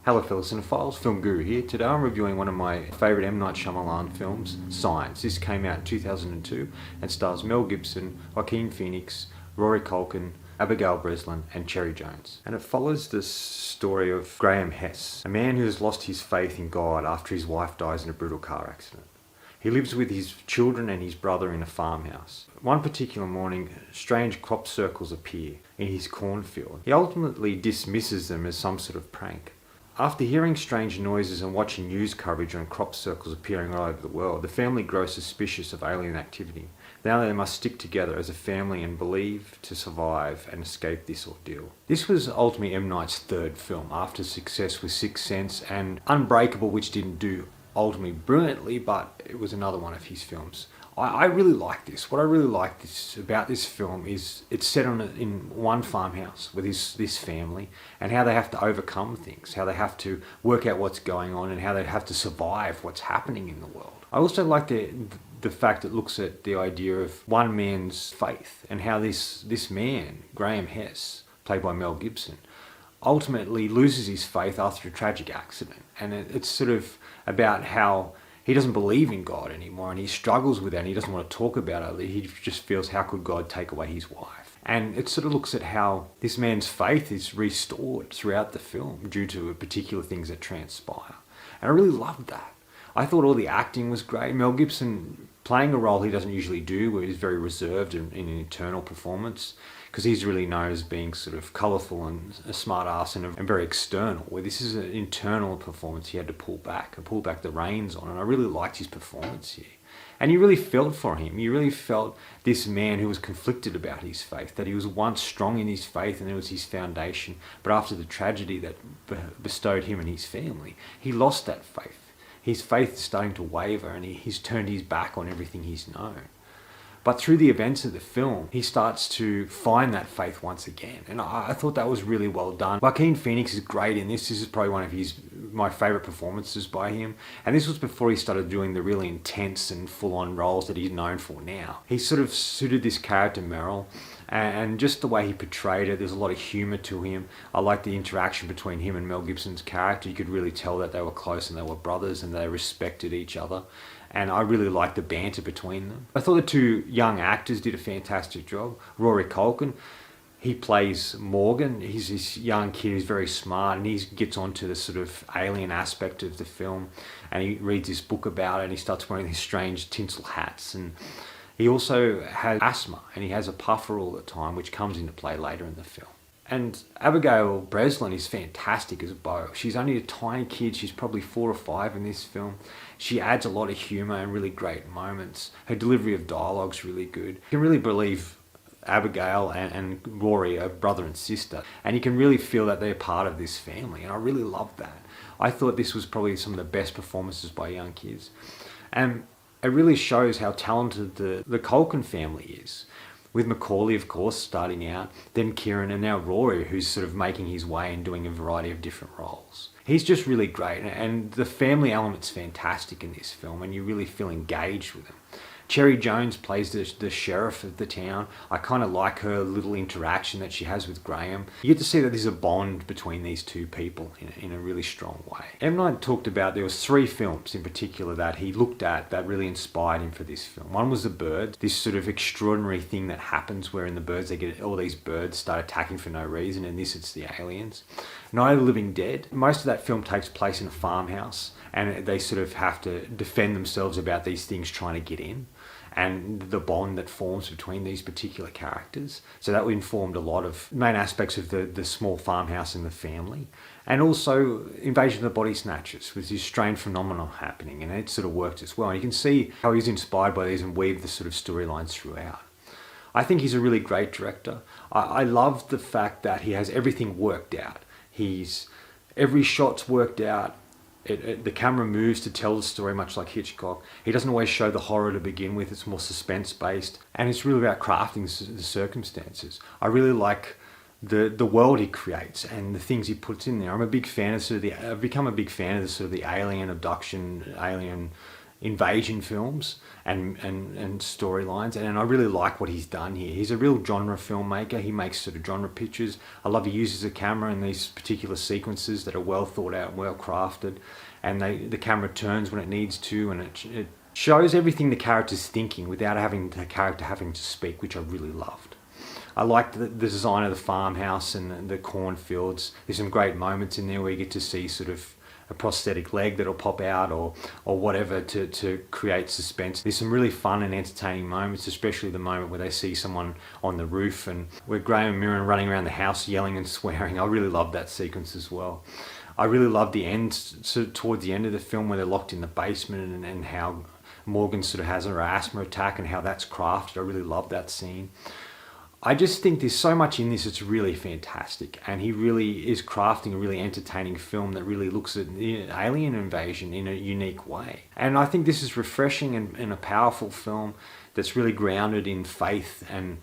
Hello fellow cinephiles, Film Guru here. Today I'm reviewing one of my favourite M.Night Shyamalan films, Signs. This came out in 2002 and stars Mel Gibson, Joaquin Phoenix, Rory Culkin, Abigail Breslin and Cherry Jones. And it follows the story of Graham Hess, a man who has lost his faith in God after his wife dies in a brutal car accident. He lives with his children and his brother in a farmhouse. One particular morning, strange crop circles appear in his cornfield. He ultimately dismisses them as some sort of prank. After hearing strange noises and watching news coverage on crop circles appearing all over the world, the family grows suspicious of alien activity. Now they must stick together as a family and believe to survive and escape this ordeal. This was ultimately M. Night's third film, after success with Sixth Sense and Unbreakable, which didn't do ultimately brilliantly, but it was another one of his films. I really like this. What I really like about this film is it's set in one farmhouse with this family and how they have to overcome things, how they have to work out what's going on and how they have to survive what's happening in the world. I also like the fact it looks at the idea of one man's faith and how this man, Graham Hess, played by Mel Gibson, ultimately loses his faith after a tragic accident. And it's sort of about how he doesn't believe in God anymore and he struggles with that and he doesn't want to talk about it. He just feels, how could God take away his wife? And it sort of looks at how this man's faith is restored throughout the film due to particular things that transpire. And I really loved that. I thought all the acting was great. Mel Gibson playing a role he doesn't usually do, where he's very reserved in an internal performance, because he's really known as being sort of colourful and a smart ass and very external, where this is an internal performance he had to pull back the reins on, and I really liked his performance here. And you really felt for him. You really felt this man who was conflicted about his faith, that he was once strong in his faith and it was his foundation, but after the tragedy that bestowed him and his family, he lost that faith. His faith is starting to waver and he's turned his back on everything he's known. But through the events of the film, he starts to find that faith once again. And I thought that was really well done. Joaquin Phoenix is great in this. This is probably one of my favourite performances by him. And this was before he started doing the really intense and full-on roles that he's known for now. He sort of suited this character, Meryl, and just the way he portrayed it, there's a lot of humour to him. I like the interaction between him and Mel Gibson's character. You could really tell that they were close and they were brothers and they respected each other. And I really liked the banter between them. I thought the two young actors did a fantastic job. Rory Culkin, he plays Morgan. He's this young kid who's very smart and he gets onto the sort of alien aspect of the film and he reads this book about it and he starts wearing these strange tinsel hats. And he also has asthma and he has a puffer all the time, which comes into play later in the film. And Abigail Breslin is fantastic as Beau. She's only a tiny kid. She's probably 4 or 5 in this film. She adds a lot of humour and really great moments. Her delivery of dialogue's really good. You can really believe Abigail and Rory are brother and sister. And you can really feel that they're part of this family. And I really loved that. I thought this was probably some of the best performances by young kids. And it really shows how talented the Culkin family is. With Macaulay, of course, starting out, then Kieran, and now Rory, who's sort of making his way and doing a variety of different roles. He's just really great, and the family element's fantastic in this film, and you really feel engaged with him. Cherry Jones plays the sheriff of the town. I kind of like her little interaction that she has with Graham. You get to see that there's a bond between these two people in a really strong way. M. Night talked about there was 3 films in particular that he looked at that really inspired him for this film. One was The Bird, this sort of extraordinary thing that happens where in The Birds they get all these birds start attacking for no reason. In this it's the aliens. Night of the Living Dead. Most of that film takes place in a farmhouse and they sort of have to defend themselves about these things trying to get in and the bond that forms between these particular characters. So that informed a lot of main aspects of the small farmhouse and the family. And also Invasion of the Body Snatchers with this strange phenomenon happening, and it sort of worked as well. And you can see how he's inspired by these and weaved the sort of storylines throughout. I think he's a really great director. I love the fact that he has everything worked out. Every shot's worked out. The camera moves to tell the story, much like Hitchcock. He doesn't always show the horror to begin with. It's more suspense-based. And it's really about crafting the circumstances. I really like the world he creates and the things he puts in there. I'm a big fan of I've become a big fan of the sort of the alien abduction, alien invasion films and storylines, and I really like what he's done here. He's a real genre filmmaker. He makes sort of genre pictures. I love he uses the camera in these particular sequences that are well thought out, well crafted, and the camera turns when it needs to, and it shows everything the character's thinking without having the character having to speak, which I really loved. I liked the design of the farmhouse and the cornfields. There's some great moments in there where you get to see sort of a prosthetic leg that'll pop out or whatever to create suspense. There's some really fun and entertaining moments, especially the moment where they see someone on the roof and where Graham and Miriam are running around the house yelling and swearing. I really loved that sequence as well. I really loved the end, sort of towards the end of the film where they're locked in the basement and how Morgan sort of has her asthma attack and how that's crafted. I really loved that scene. I just think there's so much in this, it's really fantastic, and he really is crafting a really entertaining film that really looks at the alien invasion in a unique way. And I think this is refreshing and a powerful film that's really grounded in faith and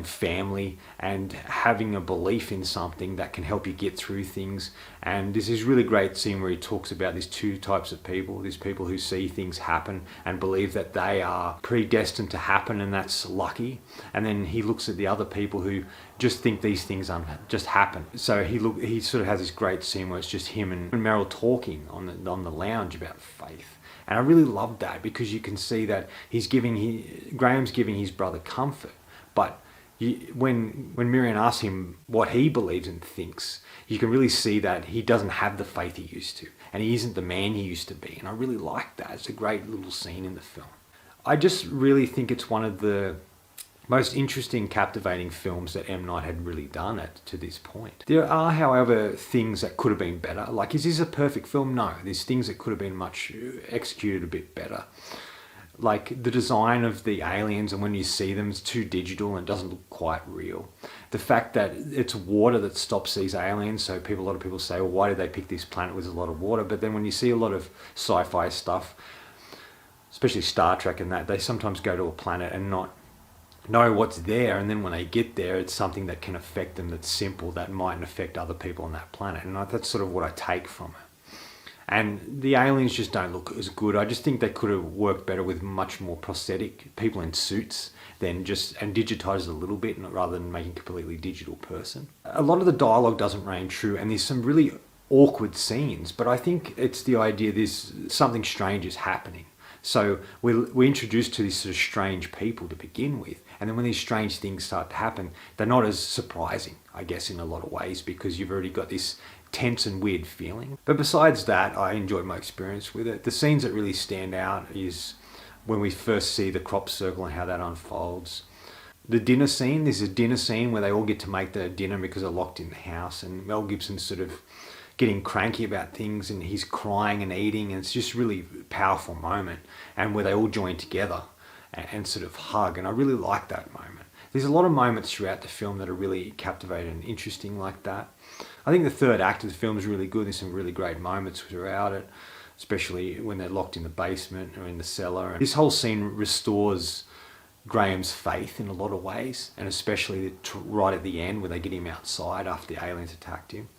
family and having a belief in something that can help you get through things. And this is really great scene where he talks about these two types of people. There's people who see things happen and believe that they are predestined to happen and that's lucky. And then he looks at the other people who just think these things just happen. So he sort of has this great scene where it's just him and Meryl talking on the lounge about faith. And I really loved that because you can see that Graham's giving his brother comfort, but when Miriam asks him what he believes and thinks, you can really see that he doesn't have the faith he used to, and he isn't the man he used to be. And I really like that. It's a great little scene in the film. I just really think it's one of the most interesting, captivating films that M. Night had really done to this point. There are, however, things that could have been better. Like, is this a perfect film? No. There's things that could have been executed a bit better. Like the design of the aliens, and when you see them, it's too digital and doesn't look quite real. The fact that it's water that stops these aliens, so a lot of people say, well, why did they pick this planet with a lot of water? But then when you see a lot of sci-fi stuff, especially Star Trek and that, they sometimes go to a planet and not know what's there, and then when they get there, it's something that can affect them that's simple, that mightn't affect other people on that planet. And that's sort of what I take from it. And the aliens just don't look as good. I just think they could have worked better with much more prosthetic people in suits and digitized a little bit rather than making a completely digital person. A lot of the dialogue doesn't reign true, and there's some really awkward scenes, but I think it's the idea there's something strange is happening. So we're introduced to these sort of strange people to begin with. And then when these strange things start to happen, they're not as surprising, I guess, in a lot of ways, because you've already got this tense and weird feeling. But besides that, I enjoyed my experience with it. The scenes that really stand out is when we first see the crop circle and how that unfolds. The dinner scene, there's a dinner scene where they all get to make their dinner because they're locked in the house, and Mel Gibson's sort of getting cranky about things and he's crying and eating, and it's just a really powerful moment, and where they all join together and sort of hug, and I really like that moment. There's a lot of moments throughout the film that are really captivating and interesting like that. I think the third act of the film is really good. There's some really great moments throughout it, especially when they're locked in the basement or in the cellar. And this whole scene restores Graham's faith in a lot of ways, and especially right at the end where they get him outside after the aliens attacked him.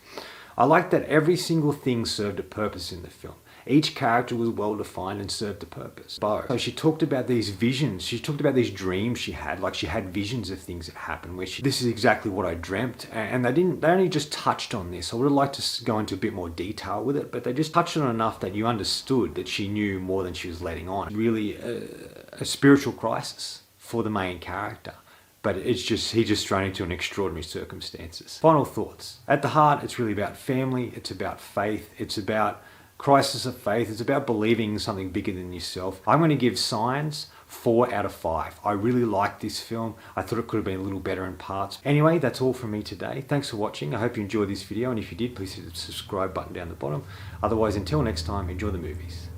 I like that every single thing served a purpose in the film. Each character was well defined and served a purpose. So she talked about these visions, she talked about these dreams she had, like she had visions of things that happened where this is exactly what I dreamt, and they only just touched on this. I would have liked to go into a bit more detail with it, but they just touched on enough that you understood that she knew more than she was letting on. Really a spiritual crisis for the main character. But he's just thrown into an extraordinary circumstances. Final thoughts. At the heart, it's really about family, it's about faith, it's about crisis of faith, it's about believing in something bigger than yourself. I'm going to give Signs 4 out of 5. I really liked this film. I thought it could have been a little better in parts. Anyway, that's all from me today. Thanks for watching. I hope you enjoyed this video, and if you did, please hit the subscribe button down the bottom. Otherwise, until next time, enjoy the movies.